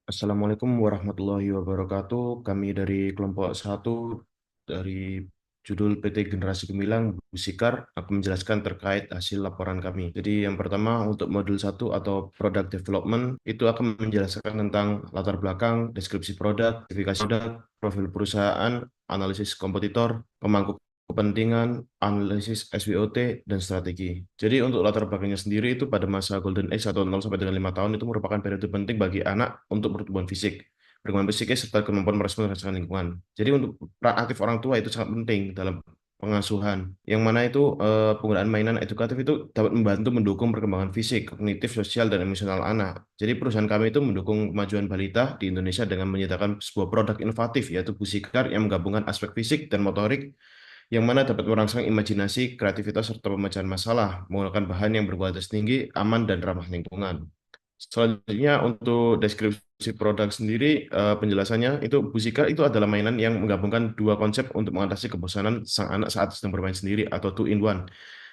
Assalamualaikum warahmatullahi wabarakatuh. Kami dari kelompok satu dari judul PT Generasi Gemilang Busikar akan menjelaskan terkait hasil laporan kami. Jadi yang pertama untuk modul satu atau product development itu akan menjelaskan tentang latar belakang, deskripsi produk, spesifikasi produk, profil perusahaan, analisis kompetitor, pemangku kepentingan, analisis SWOT, dan strategi. Jadi untuk latar belakangnya sendiri itu pada masa Golden Age atau 0 sampai dengan 5 tahun itu merupakan periode penting bagi anak untuk pertumbuhan fisik, perkembangan fisiknya serta kemampuan merespons rasakan lingkungan. Jadi untuk peran aktif orang tua itu sangat penting dalam pengasuhan, yang mana itu penggunaan mainan edukatif itu dapat membantu mendukung perkembangan fisik, kognitif, sosial, dan emosional anak. Jadi perusahaan kami itu mendukung kemajuan balita di Indonesia dengan menyediakan sebuah produk inovatif yaitu Busikar yang menggabungkan aspek fisik dan motorik yang mana dapat merangsang imajinasi, kreativitas, serta pemecahan masalah menggunakan bahan yang berkualitas tinggi, aman, dan ramah lingkungan. Selanjutnya untuk deskripsi produk sendiri, penjelasannya itu Busika itu adalah mainan yang menggabungkan dua konsep untuk mengatasi kebosanan sang anak saat sedang bermain sendiri atau two in one.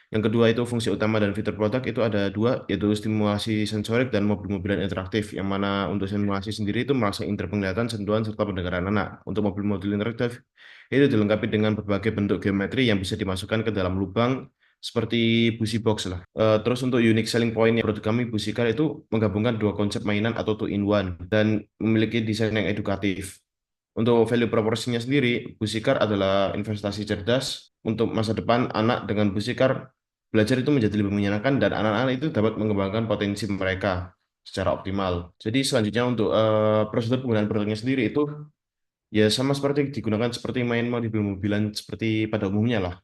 Yang kedua itu fungsi utama dan fitur produk itu ada dua, yaitu stimulasi sensorik dan mobil-mobilan interaktif, yang mana untuk stimulasi sendiri itu merasa indera penglihatan, sentuhan, serta pendengaran anak. Untuk mobil-mobil interaktif itu dilengkapi dengan berbagai bentuk geometri yang bisa dimasukkan ke dalam lubang seperti busi box lah. Terus untuk unique selling point produk kami Busikar itu menggabungkan dua konsep mainan atau two in one dan memiliki desain yang edukatif. Untuk value proposition-nya sendiri, Busikar adalah investasi cerdas untuk masa depan anak. Dengan Busikar, belajar itu menjadi lebih menyenangkan dan anak-anak itu dapat mengembangkan potensi mereka secara optimal. Jadi selanjutnya untuk prosedur penggunaan produknya sendiri itu ya sama seperti digunakan seperti main mobil-mobilan seperti pada umumnya lah.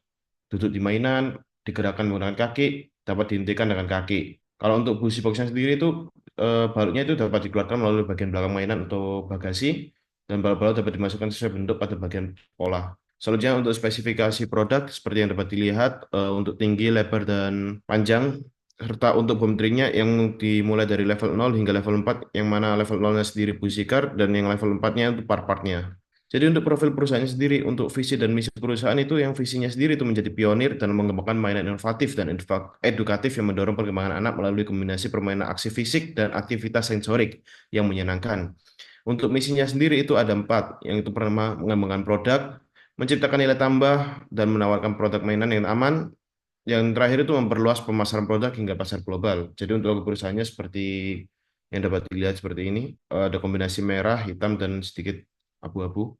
Duduk di mainan, digerakkan menggunakan kaki, dapat dihentikan dengan kaki. Kalau untuk busi boxnya sendiri itu balutnya itu dapat dikeluarkan melalui bagian belakang mainan atau bagasi dan balut-balut dapat dimasukkan sesuai bentuk pada bagian pola. Selanjutnya untuk spesifikasi produk seperti yang dapat dilihat untuk tinggi, lebar, dan panjang serta untuk bom tringnya yang dimulai dari level 0 hingga level 4 yang mana level 0-nya sendiri busikar dan yang level 4-nya itu part-partnya. Jadi untuk profil perusahaannya sendiri, untuk visi dan misi perusahaan itu yang visinya sendiri itu menjadi pionir dan mengembangkan mainan inovatif dan edukatif yang mendorong perkembangan anak melalui kombinasi permainan aksi fisik dan aktivitas sensorik yang menyenangkan. Untuk misinya sendiri itu ada empat, yang itu pertama mengembangkan produk, menciptakan nilai tambah, dan menawarkan produk mainan yang aman. Yang terakhir itu memperluas pemasaran produk hingga pasar global. Jadi untuk logo perusahaannya seperti yang dapat dilihat seperti ini, ada kombinasi merah, hitam, dan sedikit abu-abu.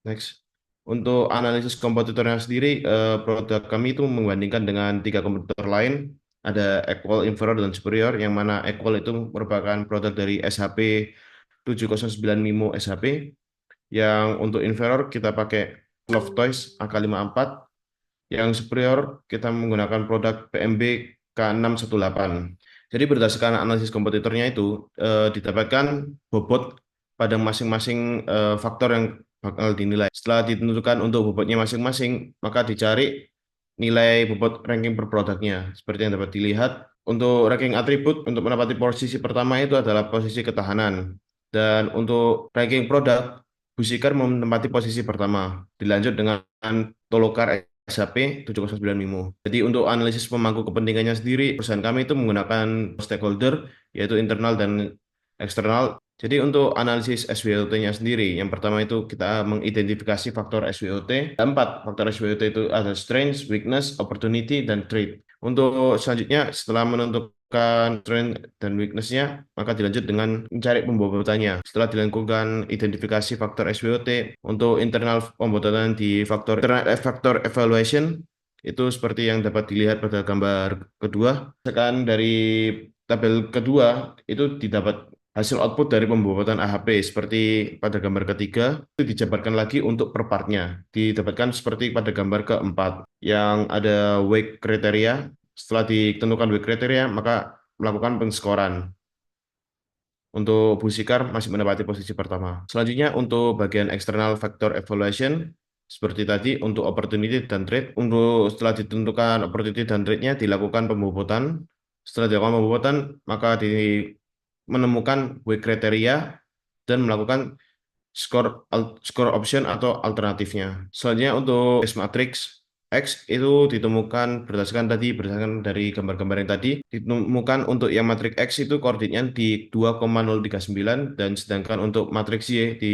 Next. Untuk analisis kompetitornya sendiri, produk kami itu membandingkan dengan tiga kompetitor lain. Ada equal, inferior, dan superior, yang mana equal itu merupakan produk dari SHP 709 Mimo SHP. Yang untuk inferior kita pakai Love Toys AK54. Yang superior kita menggunakan produk PMB K618. Jadi berdasarkan analisis kompetitornya itu didapatkan bobot pada masing-masing faktor yang bakal dinilai. Setelah ditentukan untuk bobotnya masing-masing, maka dicari nilai bobot ranking per produknya. Seperti yang dapat dilihat, untuk ranking atribut untuk menempati posisi pertama itu adalah posisi ketahanan. Dan untuk ranking produk, Busikar menempati posisi pertama. Dilanjut dengan Tolokar SHP 709 Mimo. Jadi untuk analisis pemangku kepentingannya sendiri, perusahaan kami itu menggunakan stakeholder, yaitu internal dan eksternal. Jadi untuk analisis SWOT-nya sendiri, yang pertama itu kita mengidentifikasi faktor SWOT. Ada empat faktor SWOT itu ada strength, weakness, opportunity, dan threat. Untuk selanjutnya, setelah menentukan strength dan weakness-nya, maka dilanjut dengan mencari pembobotannya. Setelah dilakukan identifikasi faktor SWOT, untuk internal pembobotan di faktor evaluation, itu seperti yang dapat dilihat pada gambar kedua. Sekarang dari tabel kedua, itu didapat hasil output dari pembobotan AHP seperti pada gambar ketiga itu dijabarkan lagi untuk per partnya didapatkan seperti pada gambar keempat yang ada weight kriteria. Setelah ditentukan weight kriteria maka melakukan penskoran. Untuk Busikar masih menempati posisi pertama. Selanjutnya untuk bagian eksternal factor evaluation seperti tadi untuk opportunity dan trade. Untuk setelah ditentukan opportunity dan trade-nya dilakukan pembobotan. Setelah dilakukan pembobotan maka menemukan W kriteria dan melakukan skor option atau alternatifnya. Selanjutnya untuk S matrix X itu berdasarkan dari gambar-gambar yang tadi ditemukan untuk yang matriks X itu koordinatnya di 2,039 dan sedangkan untuk matriks Y di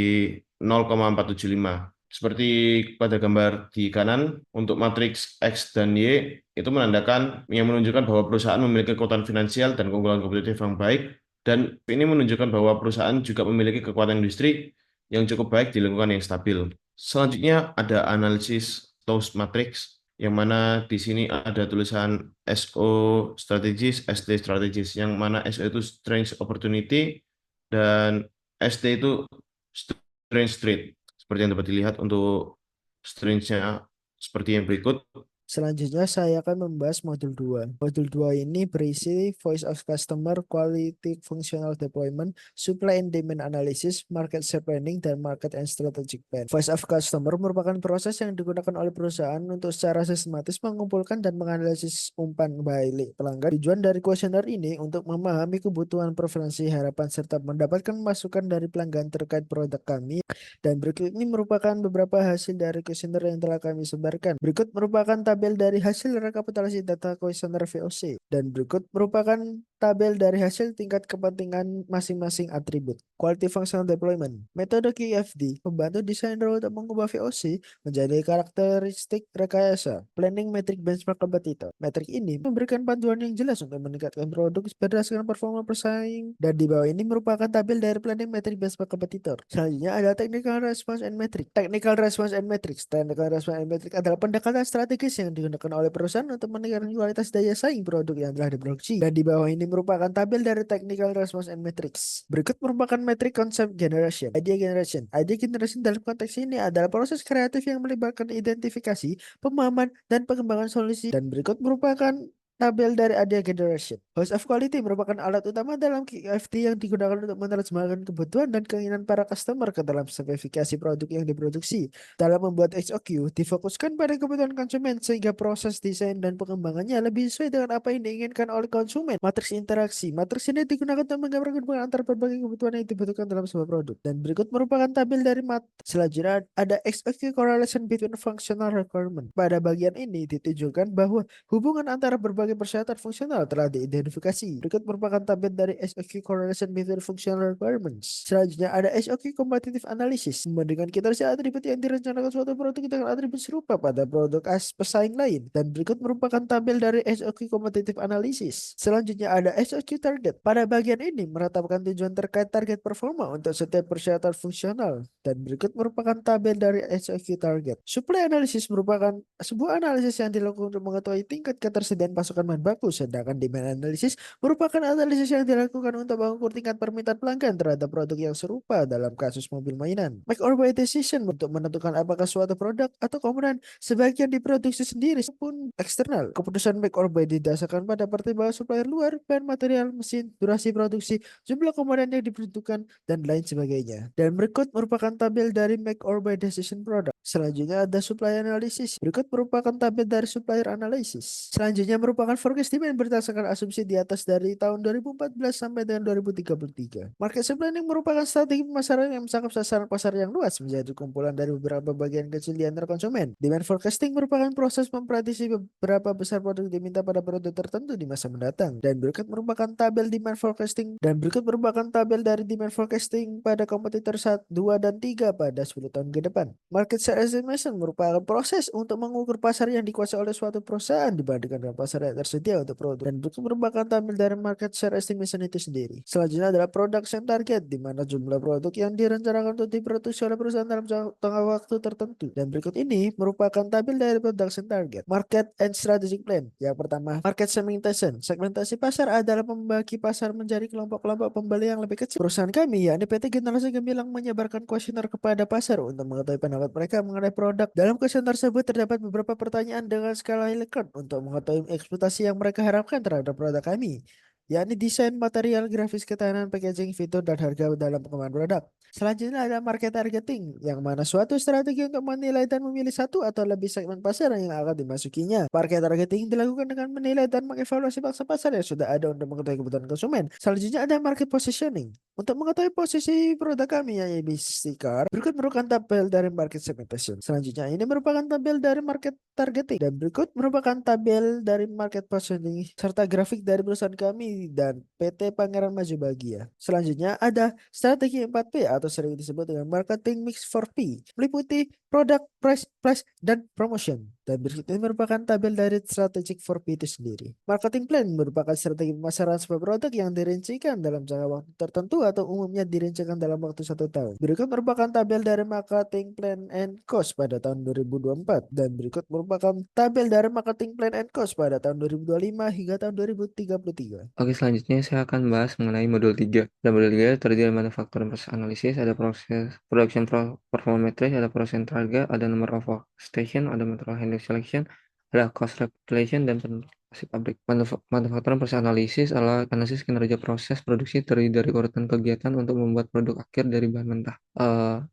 0,475. Seperti pada gambar di kanan, untuk matriks X dan Y itu menunjukkan bahwa perusahaan memiliki kekuatan finansial dan keunggulan kompetitif yang baik, dan ini menunjukkan bahwa perusahaan juga memiliki kekuatan industri yang cukup baik di lingkungan yang stabil. Selanjutnya ada analisis Toast Matrix, yang mana di sini ada tulisan SO strategis, ST strategis, yang mana SO itu Strange Opportunity dan ST itu Strange Trade. Seperti yang dapat dilihat untuk strange-nya seperti yang berikut. Selanjutnya saya akan membahas modul 2. Modul 2 ini berisi Voice of Customer, Quality Functional Deployment, Supply and Demand Analysis, Market Share Planning, dan Market and Strategic Plan. Voice of Customer merupakan proses yang digunakan oleh perusahaan untuk secara sistematis mengumpulkan dan menganalisis umpan balik pelanggan. Tujuan dari kuesioner ini untuk memahami kebutuhan, preferensi, harapan, serta mendapatkan masukan dari pelanggan terkait produk kami. Dan berikut ini merupakan beberapa hasil dari kuesioner yang telah kami sebarkan. Berikut merupakan tabel dari hasil rekapitulasi data kuesioner VOC. Dan berikut merupakan tabel dari hasil tingkat kepentingan masing-masing atribut. Quality Functional Deployment. Metode QFD membantu desainer untuk mengubah VOC menjadi karakteristik rekayasa. Planning Metric Benchmark Competitor. Metrik ini memberikan panduan yang jelas untuk meningkatkan produk berdasarkan performa pesaing. Dan di bawah ini merupakan tabel dari Planning Metric Benchmark Competitor. Selanjutnya ada Technical Response and Metric. Technical Response and Metrics. Technical Response and Metric adalah pendekatan strategis yang digunakan oleh perusahaan untuk meningkatkan kualitas daya saing produk yang telah diproduksi. Dan di bawah ini merupakan tabel dari Technical Response and Metrics. Berikut merupakan metrik Concept Generation. Idea Generation. Idea Generation dalam konteks ini adalah proses kreatif yang melibatkan identifikasi, pemahaman, dan pengembangan solusi. Dan berikut merupakan tabel dari Idea Generation. House of Quality merupakan alat utama dalam QFD yang digugakan untuk menerjemahkan kebutuhan dan keinginan para customer ke dalam spesifikasi produk yang diproduksi. Dalam membuat HOQ, difokuskan pada kebutuhan konsumen sehingga proses desain dan pengembangannya lebih sesuai dengan apa yang diinginkan oleh konsumen. Matriks interaksi. Matriks ini digunakan untuk menggambarkan hubungan antar berbagai kebutuhan yang dibutuhkan dalam sebuah produk. Dan berikut merupakan tabel dari selanjutnya ada HOQ Correlation Between Functional Requirement. Pada bagian ini ditunjukkan bahwa hubungan antara berbagai persyaratan fungsional telah diidentifikasi. Berikut merupakan tabel dari SOQ Correlation Between Functional Requirements. Selanjutnya ada SOQ Competitive Analysis, membandingkan kinerja atribut yang direncanakan suatu produk dengan atribut serupa pada produk pesaing lain. Dan berikut merupakan tabel dari SOQ Competitive Analysis. Selanjutnya ada SOQ Target. Pada bagian ini meretapkan tujuan terkait target performa untuk setiap persyaratan fungsional. Dan berikut merupakan tabel dari SOQ Target. Supply Analysis merupakan sebuah analisis yang dilakukan untuk mengetahui tingkat ketersediaan pasokan bahan baku, sedangkan demand analysis merupakan analisis yang dilakukan untuk mengukur tingkat permintaan pelanggan terhadap produk yang serupa dalam kasus mobil mainan. Make or buy decision untuk menentukan apakah suatu produk atau komponen sebagian diproduksi sendiri maupun eksternal. Keputusan make or buy didasarkan pada pertimbangan supplier luar, bahan material, mesin, durasi produksi, jumlah komponen yang dibutuhkan, dan lain sebagainya. Dan berikut merupakan tabel dari make or buy decision product. Selanjutnya ada supply analysis. Berikut merupakan tabel dari supplier analysis. Selanjutnya merupakan forecast demand berdasarkan asumsi di atas dari tahun 2014 sampai dengan 2033. Market share planning merupakan strategi pemasaran yang mencakup sasaran pasar yang luas menjadi kumpulan dari beberapa bagian kecil di antara konsumen. Demand forecasting merupakan proses memprediksi beberapa besar produk diminta pada produk tertentu di masa mendatang. Dan berikut merupakan tabel demand forecasting dari demand forecasting pada kompetitor 1, 2, dan 3 pada 10 tahun ke depan. Market share estimation merupakan proses untuk mengukur pasar yang dikuasai oleh suatu perusahaan dibandingkan dengan pasar yang tersedia untuk produk. Dan berikut merupakan tampil dari market share estimation itu sendiri. Selanjutnya adalah production target, di mana jumlah produk yang direncanakan untuk diproduksi oleh perusahaan dalam jangka waktu tertentu. Dan berikut ini merupakan tabel dari production target. Market and strategic plan. Yang pertama, market segmentation. Segmentasi pasar adalah membagi pasar menjadi kelompok-kelompok pembeli yang lebih kecil. Perusahaan kami, yakni PT Generasi Gemilang, menyebarkan kuesioner kepada pasar untuk mengetahui pendapat mereka mengenai produk. Dalam kuesioner tersebut terdapat beberapa pertanyaan dengan skala Likert untuk mengetahui ekspektasi yang mereka harapkan terhadap produk kami. yakni desain, material, grafis, ketahanan, packaging, fitur, dan harga dalam pengembangan produk. Selanjutnya ada market targeting, yang mana suatu strategi untuk menilai dan memilih satu atau lebih segmen pasar yang akan dimasukinya. Market targeting dilakukan dengan menilai dan mengevaluasi pangsa pasar yang sudah ada untuk mengetahui kebutuhan konsumen. Selanjutnya ada market positioning. Untuk mengetahui posisi produk kami yang ABC Car, berikut merupakan tabel dari market segmentation. Selanjutnya ini merupakan tabel dari market targeting dan berikut merupakan tabel dari market positioning serta grafik dari perusahaan kami dan PT Pangeran Maju Bahagia. Selanjutnya ada strategi 4P atau sering disebut dengan marketing mix 4P, meliputi product, price, dan promotion. Dan berikut ini merupakan tabel dari strategic 4P itu sendiri. Marketing plan merupakan strategi pemasaran sebuah produk yang dirincikan dalam jangka waktu tertentu atau umumnya dirincikan dalam waktu 1 tahun. Berikut merupakan tabel dari marketing plan and cost pada tahun 2024 dan berikut merupakan tabel dari marketing plan and cost pada tahun 2025 hingga tahun 2033. Oke, selanjutnya saya akan bahas mengenai modul 3. Dalam modul 3 terdiri dari manufaktur dan proses analisis, ada proses production performance, ada proses harga, ada number of workstation, ada material handling selection, ada cost calculation, dan penelusuran pabrik. Manufaktur dan proses analisis adalah analisis kinerja proses produksi terdiri dari urutan kegiatan untuk membuat produk akhir dari bahan mentah.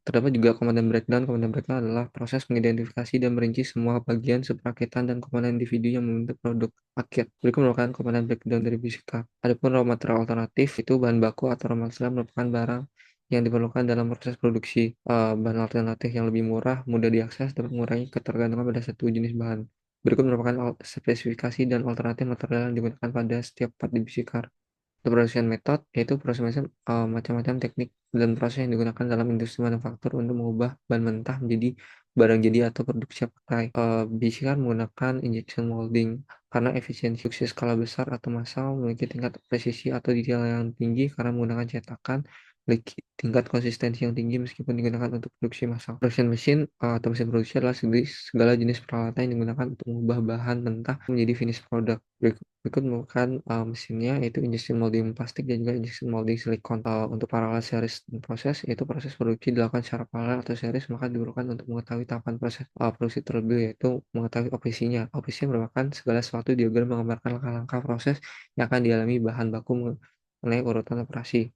Terdapat juga komponen breakdown. Komponen breakdown adalah proses mengidentifikasi dan merinci semua bagian, subrakitan, dan komponen individu yang membentuk produk akhir. Berikut merupakan komponen breakdown dari fisika. Adapun raw material alternatif itu bahan baku atau raw material merupakan barang yang diperlukan dalam proses produksi. Bahan alternatif yang lebih murah, mudah diakses, dapat mengurangi ketergantungan pada satu jenis bahan. Berikut merupakan spesifikasi dan alternatif material yang digunakan pada setiap part di BC-Car. Production method yaitu proses macam-macam teknik dan proses yang digunakan dalam industri manufaktur untuk mengubah bahan mentah menjadi barang jadi atau produk siap pakai. BC kan menggunakan injection molding karena efisiensi skala besar atau massal, memiliki tingkat presisi atau detail yang tinggi karena menggunakan cetakan, memiliki tingkat konsistensi yang tinggi meskipun digunakan untuk produksi massal. Production machine atau mesin produksi adalah segala jenis peralatan yang digunakan untuk mengubah bahan mentah menjadi finish product. Berikut merupakan mesinnya, yaitu injection molding plastik dan juga injection molding silikon. Untuk parallel series proses, yaitu proses produksi dilakukan secara paralel atau series, maka diperlukan untuk mengetahui tahapan proses produksi terlebih, yaitu mengetahui OPC-nya. OPC merupakan segala sesuatu diagram menggambarkan langkah-langkah proses yang akan dialami bahan baku mengenai urutan operasi.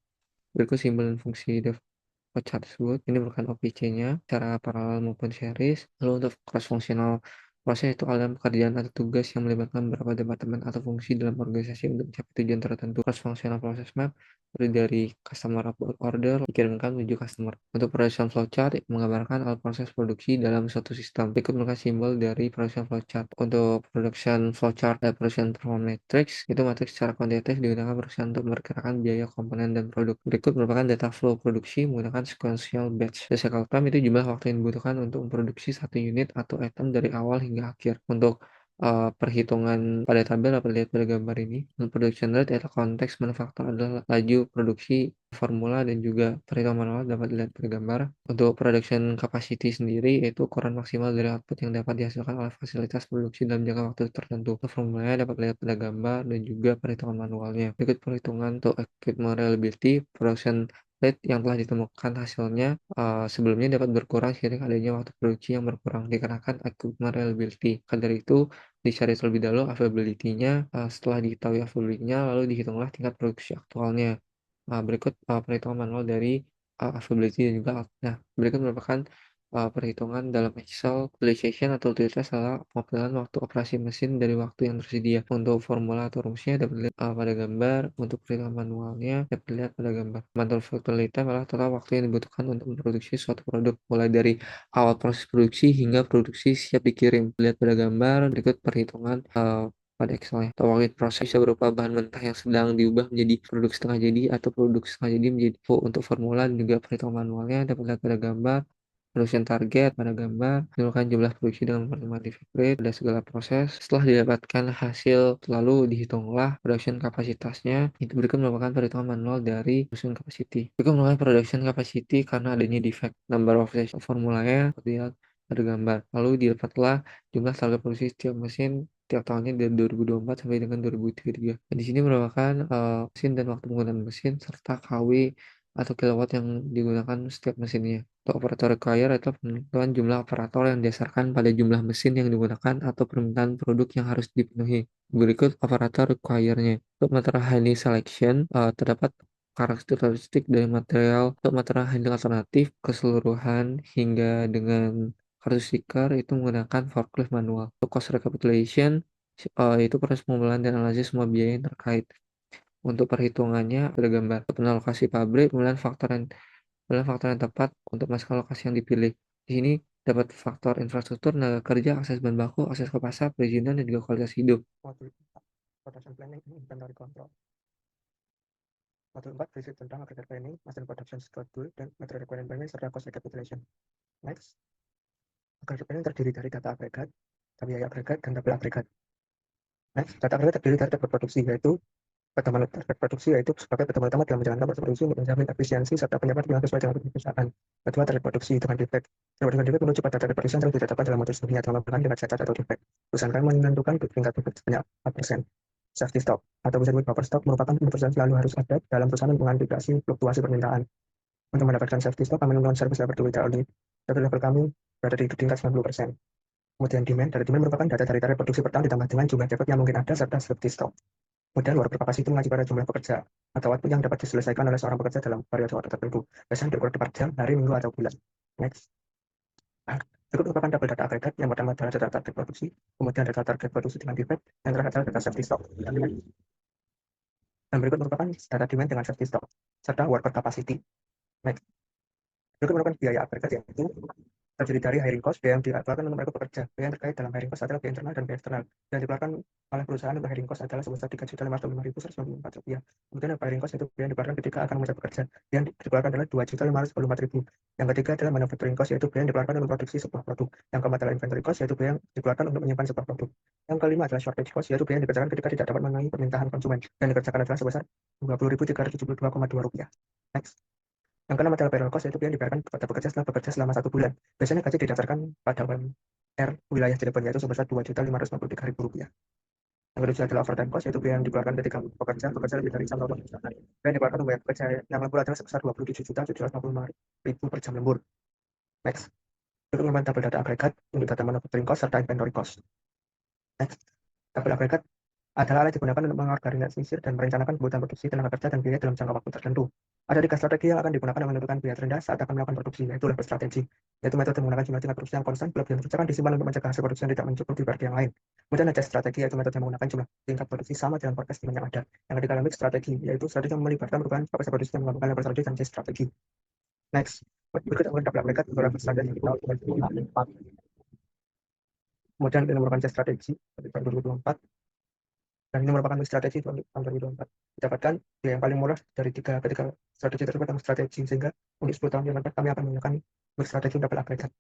Berikut simbol dan fungsi flowchart tersebut. Ini merupakan OPC-nya secara paralel maupun series. Lalu untuk cross functional proses itu aliran pekerjaan atau tugas yang melibatkan beberapa departemen atau fungsi dalam organisasi untuk mencapai tujuan tertentu. Cross functional process map dari customer order dikirimkan menuju customer. Untuk production flowchart menggambarkan alur proses produksi dalam suatu sistem. Berikut merupakan simbol dari production flowchart. Untuk production flowchart dan production performance matrix, itu matriks secara kuantitatif digunakan perusahaan untuk memperkirakan biaya komponen dan produk. Berikut merupakan data flow produksi menggunakan sequential batch. Cycle time itu jumlah waktu yang dibutuhkan untuk memproduksi satu unit atau item dari awal hingga akhir. Untuk perhitungan pada tabel dapat dilihat pada gambar ini. Production rate atau konteks manufaktur adalah laju produksi, formula, dan juga perhitungan manual dapat dilihat pada gambar. Untuk production capacity sendiri yaitu ukuran maksimal dari output yang dapat dihasilkan oleh fasilitas produksi dalam jangka waktu tertentu. Formulanya dapat dilihat pada gambar dan juga perhitungan manualnya. Berikut perhitungan untuk equipment reliability, production rate yang telah ditemukan hasilnya sebelumnya dapat berkurang seiring adanya waktu produksi yang berkurang dikarenakan equipment reliability. Maka dari itu dicari terlebih dahulu availability-nya, setelah diketahui availability-nya lalu dihitunglah tingkat produksi aktualnya. Berikut perhitungan manual dari availability dan juga nah, berikut merupakan perhitungan dalam Excel. Utilization atau utilitas adalah pengapailan waktu operasi mesin dari waktu yang tersedia. Untuk formula atau rumusnya dapat dilihat pada gambar. Untuk perhitungan manualnya dapat dilihat pada gambar. Manufacturing lead time adalah total waktu yang dibutuhkan untuk memproduksi suatu produk, mulai dari awal proses produksi hingga produksi siap dikirim. Lihat pada gambar. Berikut perhitungan pada Excel-nya. Atau waktu proses bisa berupa bahan mentah yang sedang diubah menjadi produk setengah jadi atau produk setengah jadi menjadi untuk formula dan juga perhitungan manualnya dapat dilihat pada gambar. Production target pada gambar, menentukan jumlah produksi dengan mempertimbangkan defect rate pada segala proses. Setelah didapatkan hasil, lalu dihitunglah production kapasitasnya. Itu berikut merupakan perhitungan manual dari production capacity. Berikut merupakan production capacity karena adanya defect. Number of session formulanya terlihat pada gambar. Lalu didapatlah jumlah target produksi setiap mesin tiap tahunnya dari 2024 sampai dengan 2033. Dan di sini merupakan mesin dan waktu penggunaan mesin serta KW atau kilowatt yang digunakan setiap mesinnya. Untuk operator require adalah penentuan jumlah operator yang didasarkan pada jumlah mesin yang digunakan atau permintaan produk yang harus dipenuhi. Berikut operator require-nya. Untuk material handling selection, terdapat karakteristik dari material untuk material handling alternatif keseluruhan hingga dengan karakteristik itu menggunakan forklift manual. Untuk cost recapitulation, itu proses pengumpulan dan analisis semua biaya yang terkait. Untuk perhitungannya ada gambar. Untuk lokasi pabrik, pemilihan faktor yang tepat untuk masalah lokasi yang dipilih. Di sini dapat faktor infrastruktur, tenaga kerja, akses bahan baku, akses ke pasar, perizinan, dan juga kualitas hidup. Modul 4, production planning and inventory control. Modul 4 berisi tentang agregat planning, master production schedule, dan material requirement planning, serta cost recapitulation. Next, agregat planning terdiri dari data agregat, biaya agregat, dan tabel agregat. Next, data agregat terdiri dari tabel produksi, yaitu pertemuan target produksi, yaitu sebagai pertemuan utama dalam menjalankan proses produksi untuk menjamin efisiensi serta pendapat yang sesuai dengan perusahaan. Kedua, target produksi dengan defect. Target dengan defect menuju pada target produksi yang telah ditetapkan dalam modul sebelumnya dalam melakukan dengan cacat atau defect. Perusahaan kami menentukan tingkat defect sebanyak 4%. Safety stock atau bisa disebut buffer stock merupakan perusahaan selalu harus ada dalam perusahaan untuk mengantisipasi fluktuasi permintaan. Untuk mendapatkan safety stock, kami menentukan service level data only. Service level kami berada di tingkat 90%. Kemudian demand, dari demand merupakan data dari target produksi per tahun ditambah dengan jumlah defect yang mungkin ada serta safety stock. Kemudian worker capacity mengacu pada jumlah pekerja atau waktu yang dapat diselesaikan oleh seorang pekerja dalam periode waktu tertentu. Biasanya diukur per jam, hari, minggu, atau bulan. Next. Berikut merupakan tabel data agregat. Yang pertama adalah data target produksi, kemudian data target produksi dengan defect, yang terakhir adalah data safety stock. Dan berikut merupakan data demand dengan safety stock, serta worker capacity. Next. Berikut merupakan biaya agregat, yaitu terdiri dari hiring cost, biaya yang dikeluarkan untuk mereka bekerja. Biaya yang terkait dalam hiring cost adalah biaya internal dan biaya eksternal. Yang dikeluarkan oleh perusahaan untuk hiring cost adalah sebesar Rp3.505.194. Kemudian hiring cost itu biaya yang dikeluarkan ketika akan memulai bekerja. Yang dikeluarkan adalah Rp2.514.000. Yang ketiga adalah manufacturing cost, yaitu biaya yang dikeluarkan untuk produksi sebuah produk. Yang keempat adalah inventory cost, yaitu biaya yang dikeluarkan untuk menyimpan sebuah produk. Yang kelima adalah shortage cost, yaitu biaya yang dikerjakan ketika tidak dapat memenuhi permintaan konsumen. Yang dikerjakan adalah sebesar Rp20.372,2. Next. Yang keenam adalah payroll cost, yaitu biaya yang dibayarkan kepada pekerja setelah bekerja selama 1 bulan. Biasanya gaji didaftarkan pada UMR wilayah Cirebon, yaitu sebesar Rp2.553.000. Yang ketujuh adalah overtime cost, yaitu biaya yang dikeluarkan ketika bekerja lebih dari jam lembur. Biaya yang dikeluarkan untuk pekerja yang lembur adalah sebesar Rp27.755.000 per jam lembur. Next. Untuk menemukan tabel data agregat untuk data manufacturing cost serta inventory cost. Next. Tabel agregat adalah alat digunakan untuk mengorganisir dan merencanakan kebutuhan produksi, tenaga kerja, dan biaya dalam jangka waktu tertentu. Ada 3 strategi yang akan digunakan untuk menentukan biaya terendah saat akan melakukan produksi, yaitu level strategi, yaitu metode menggunakan jumlah tingkat produksi yang konstan, blok yang dikerjakan disimpan untuk mencegah hasil produksi yang tidak mencukupi bagi yang lain. Kemudian ada strategi, yaitu metode menggunakan jumlah tingkat produksi sama dengan forecast demand yang ada. Yang ketiga adalah strategi, yaitu strategi yang melibatkan perubahan kapasitas produksi yang melakukan level strategi dan strategi. Next, berikut adalah tabel agregat untuk level strategi di tahun 2024. Kemudian ini merupakan strategi di tahun 2024. Dan ini merupakan strategi untuk tahun 2024. Didapatkan biaya yang paling murah dari ketiga strategi tersebut adalah strategi, sehingga untuk 10 tahun yang akan kami akan menggunakan strategi double agregat.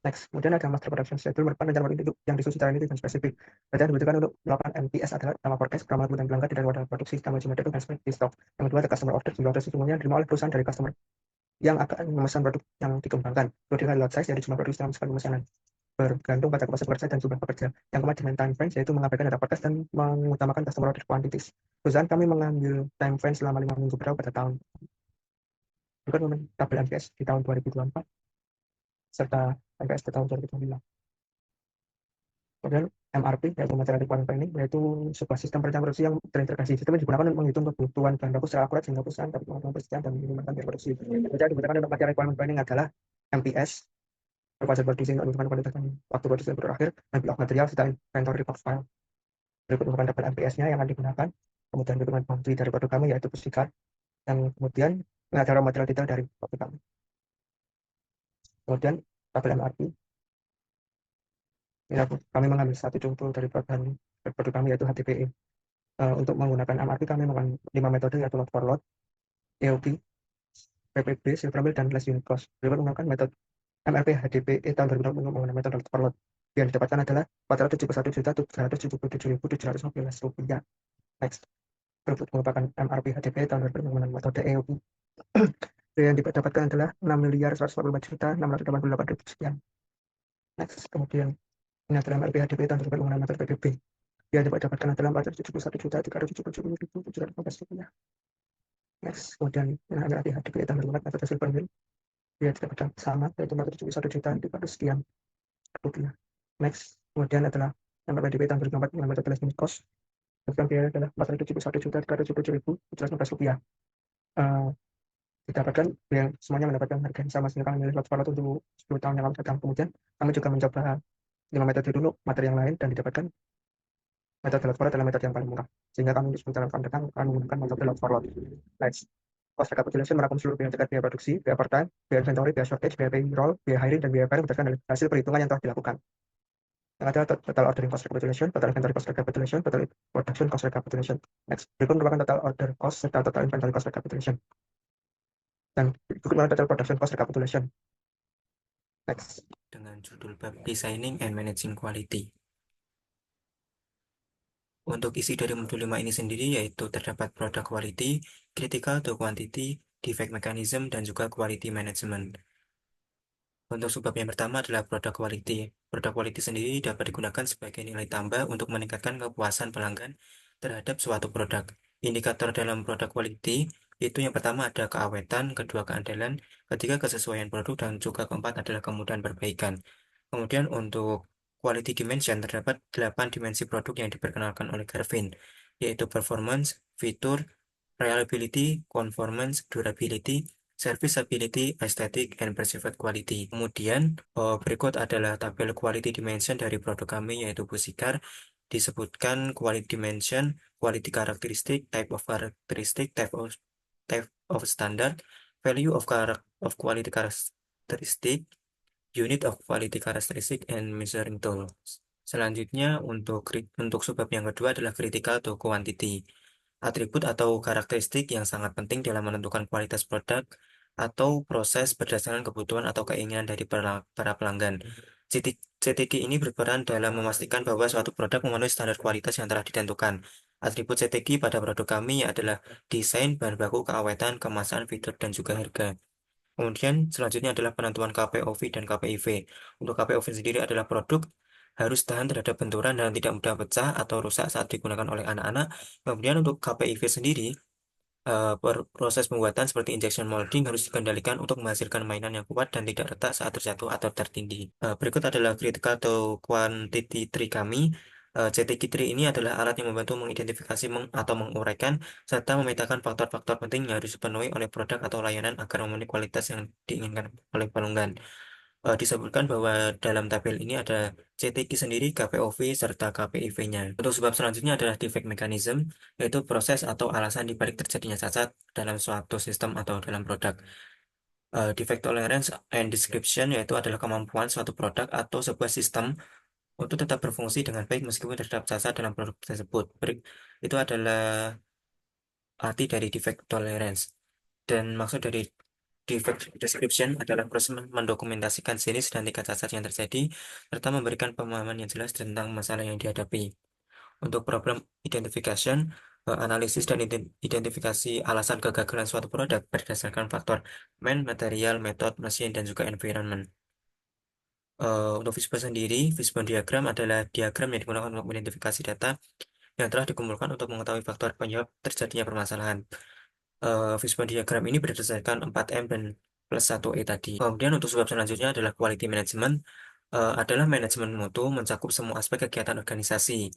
Next, kemudian ada master production schedule, merupakan rencana hidup yang disusun secara ini dan spesifik. Data yang dibutuhkan untuk melakukan MPS adalah nama forecast, pertama kebutuhan pelanggan, dan wadah produksi, tambah jumlah defect, dan safety stock. Yang kedua ada customer order, jumlah order sesungguhnya diterima oleh perusahaan dari customer yang akan memesan produk yang dikembangkan. Kemudian lot size, dari jumlah produksi dalam sekali pemesanan, bergantung pada kapasitas pekerja dan jumlah pekerja. Yang keempat dengan time frame, yaitu mengabaikan data forecast dan mengutamakan customer order quantities. Perusahaan kami mengambil time frame selama 5 minggu berapa pada tahun. Berikut tabel MPS di tahun 2024 serta MPS di tahun 2025. Kemudian MRP, yaitu Material Requirement Planning, yaitu sebuah sistem perencanaan produksi yang terintegrasi. Sistem ini digunakan untuk menghitung kebutuhan bahan baku secara akurat sehingga perusahaan dapat melakukan persediaan dan meminimalkan biaya produksi. Jadi digunakan untuk Material Requirement Planning adalah MPS, Requirement Produksi untuk menentukan kualitas dan waktu produksi yang berakhir, dan bill of material serta inventory of file. Berikut merupakan tabel MPS-nya yang akan digunakan. Kemudian dokumen boundary dari produk kami, yaitu pusikat, dan kemudian ada raw material detail dari produk kami. Kemudian tabel MRP. Ya, kami mengambil satu contoh dari produk kami, yaitu HDPE. Untuk menggunakan MRP kami menggunakan 5 metode, yaitu load for load, EOP, PPB, silver mill, dan less unit cost. Berikut menggunakan metode MRP HDPE tahun 2020 untuk menggunakan metode load for load. Yang didapatkan adalah Rp471.777.715. Next. Berikut merupakan MRP HDPE tahun 2020 menggunakan metode EOP. Yang didapatkan adalah 6.145.688.000 sekian. Next. Kemudian ini adalah MRP HDPE tahun 2020 menggunakan metode PPB. Yang didapatkan adalah Rp471.377.715. Next, kemudian yang hanya hati-hati di tanggal 4 metode silver wheel dia tidak pada sama, yaitu 471.300 sekian rupiah. Next, kemudian adalah yang PDB tanggal 4 dengan metode last minute cost. Yang biaya adalah 471.317.715 rupiah. Didapatkan biar semuanya mendapatkan harga yang sama sehingga kami memilih lot forward untuk 10 tahun yang akan datang. Kemudian kami juga mencoba 5 metode dulu materi yang lain dan didapatkan metode lot forward adalah metode yang paling murah. Sehingga kami untuk 10 tahun akan datang kami menggunakan metode lot forward. Next, cost recapitulation merangkum seluruh biaya terkait biaya produksi, biaya overtime, biaya inventory, biaya shortage, biaya payroll, biaya hiring, dan biaya barang berdasarkan dari hasil perhitungan yang telah dilakukan. Yang ada total ordering cost recapitulation, total inventory cost recapitulation, total production cost recapitulation. Next, berikut merupakan total order cost serta total inventory cost recapitulation. Dan berikut merupakan total production cost recapitulation. Next. Dengan judul bab Designing and Managing Quality. Untuk isi dari modul 5 ini sendiri yaitu terdapat product quality, critical to quantity, defect mechanism, dan juga quality management. Untuk subbab yang pertama adalah product quality. Product quality sendiri dapat digunakan sebagai nilai tambah untuk meningkatkan kepuasan pelanggan terhadap suatu produk. Indikator dalam product quality itu yang pertama ada keawetan, kedua keandalan, ketiga kesesuaian produk, dan juga keempat adalah kemudahan perbaikan. Kemudian untuk quality dimension terdapat 8 dimensi produk yang diperkenalkan oleh Garvin, yaitu performance, fitur, reliability, conformance, durability, serviceability, aesthetic, and perceived quality. Kemudian berikut adalah tabel quality dimension dari produk kami yaitu Busikar. Disebutkan quality dimension, quality characteristic, type of characteristic, type of standard, value of quality characteristic, unit of quality characteristic, and measuring tool. Selanjutnya untuk subbab yang kedua adalah critical to quantity. Atribut atau karakteristik yang sangat penting dalam menentukan kualitas produk atau proses berdasarkan kebutuhan atau keinginan dari para pelanggan. CTQ ini berperan dalam memastikan bahwa suatu produk memenuhi standar kualitas yang telah ditentukan. Atribut CTQ pada produk kami adalah desain, bahan baku, keawetan, kemasan, fitur, dan juga harga. Kemudian selanjutnya adalah penentuan KPOV dan KPIV. Untuk KPOV sendiri adalah produk harus tahan terhadap benturan dan tidak mudah pecah atau rusak saat digunakan oleh anak-anak. Kemudian untuk KPIV sendiri, proses pembuatan seperti injection molding harus dikendalikan untuk menghasilkan mainan yang kuat dan tidak retak saat terjatuh atau tertindih. Berikut adalah critical atau quantity tree kami. CTQ tree ini adalah alat yang membantu mengidentifikasi atau menguraikan serta memetakan faktor-faktor penting yang harus dipenuhi oleh produk atau layanan agar memenuhi kualitas yang diinginkan oleh pelanggan. Disebutkan bahwa dalam tabel ini ada CTQ sendiri, KPOV, serta KPIV-nya. Untuk sebab selanjutnya adalah defect mechanism, yaitu proses atau alasan dibalik terjadinya cacat dalam suatu sistem atau dalam produk. Defect tolerance and description, yaitu adalah kemampuan suatu produk atau sebuah sistem untuk tetap berfungsi dengan baik meskipun terdapat cacat dalam produk tersebut. Itu adalah arti dari defect tolerance. Dan maksud dari defect description adalah proses mendokumentasikan jenis dan tingkat cacat yang terjadi, serta memberikan pemahaman yang jelas tentang masalah yang dihadapi. Untuk problem identification, analisis dan identifikasi alasan kegagalan suatu produk berdasarkan faktor material, metode, mesin, dan juga environment. Untuk fishbone sendiri, fishbone diagram adalah diagram yang digunakan untuk mengidentifikasi data yang telah dikumpulkan untuk mengetahui faktor penyebab terjadinya permasalahan. Fishbone diagram ini berdasarkan 4M dan plus 1E tadi. Kemudian untuk sebab selanjutnya adalah quality management, adalah manajemen mutu mencakup semua aspek kegiatan organisasi.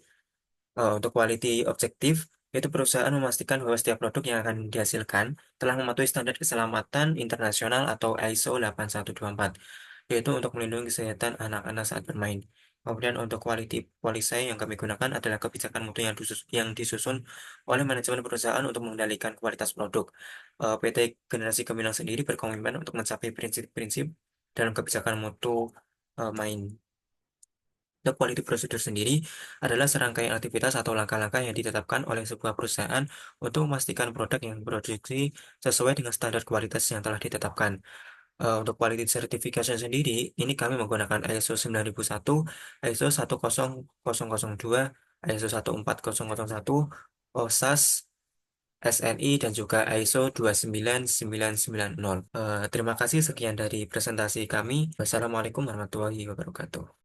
Untuk quality objektif, yaitu perusahaan memastikan bahwa setiap produk yang akan dihasilkan telah mematuhi standar keselamatan internasional atau ISO 8124, yaitu untuk melindungi kesehatan anak-anak saat bermain. Kemudian untuk quality policy yang kami gunakan adalah kebijakan mutu yang disusun oleh manajemen perusahaan untuk mengendalikan kualitas produk. PT Generasi Gemilang sendiri berkomitmen untuk mencapai prinsip-prinsip dalam kebijakan mutu main. The quality procedure sendiri adalah serangkaian aktivitas atau langkah-langkah yang ditetapkan oleh sebuah perusahaan untuk memastikan produk yang diproduksi sesuai dengan standar kualitas yang telah ditetapkan. Untuk quality certification sendiri, ini kami menggunakan ISO 9001, ISO 10002, ISO 14001, OSAS, SNI, dan juga ISO 29990. Terima kasih, sekian dari presentasi kami. Wassalamualaikum warahmatullahi wabarakatuh.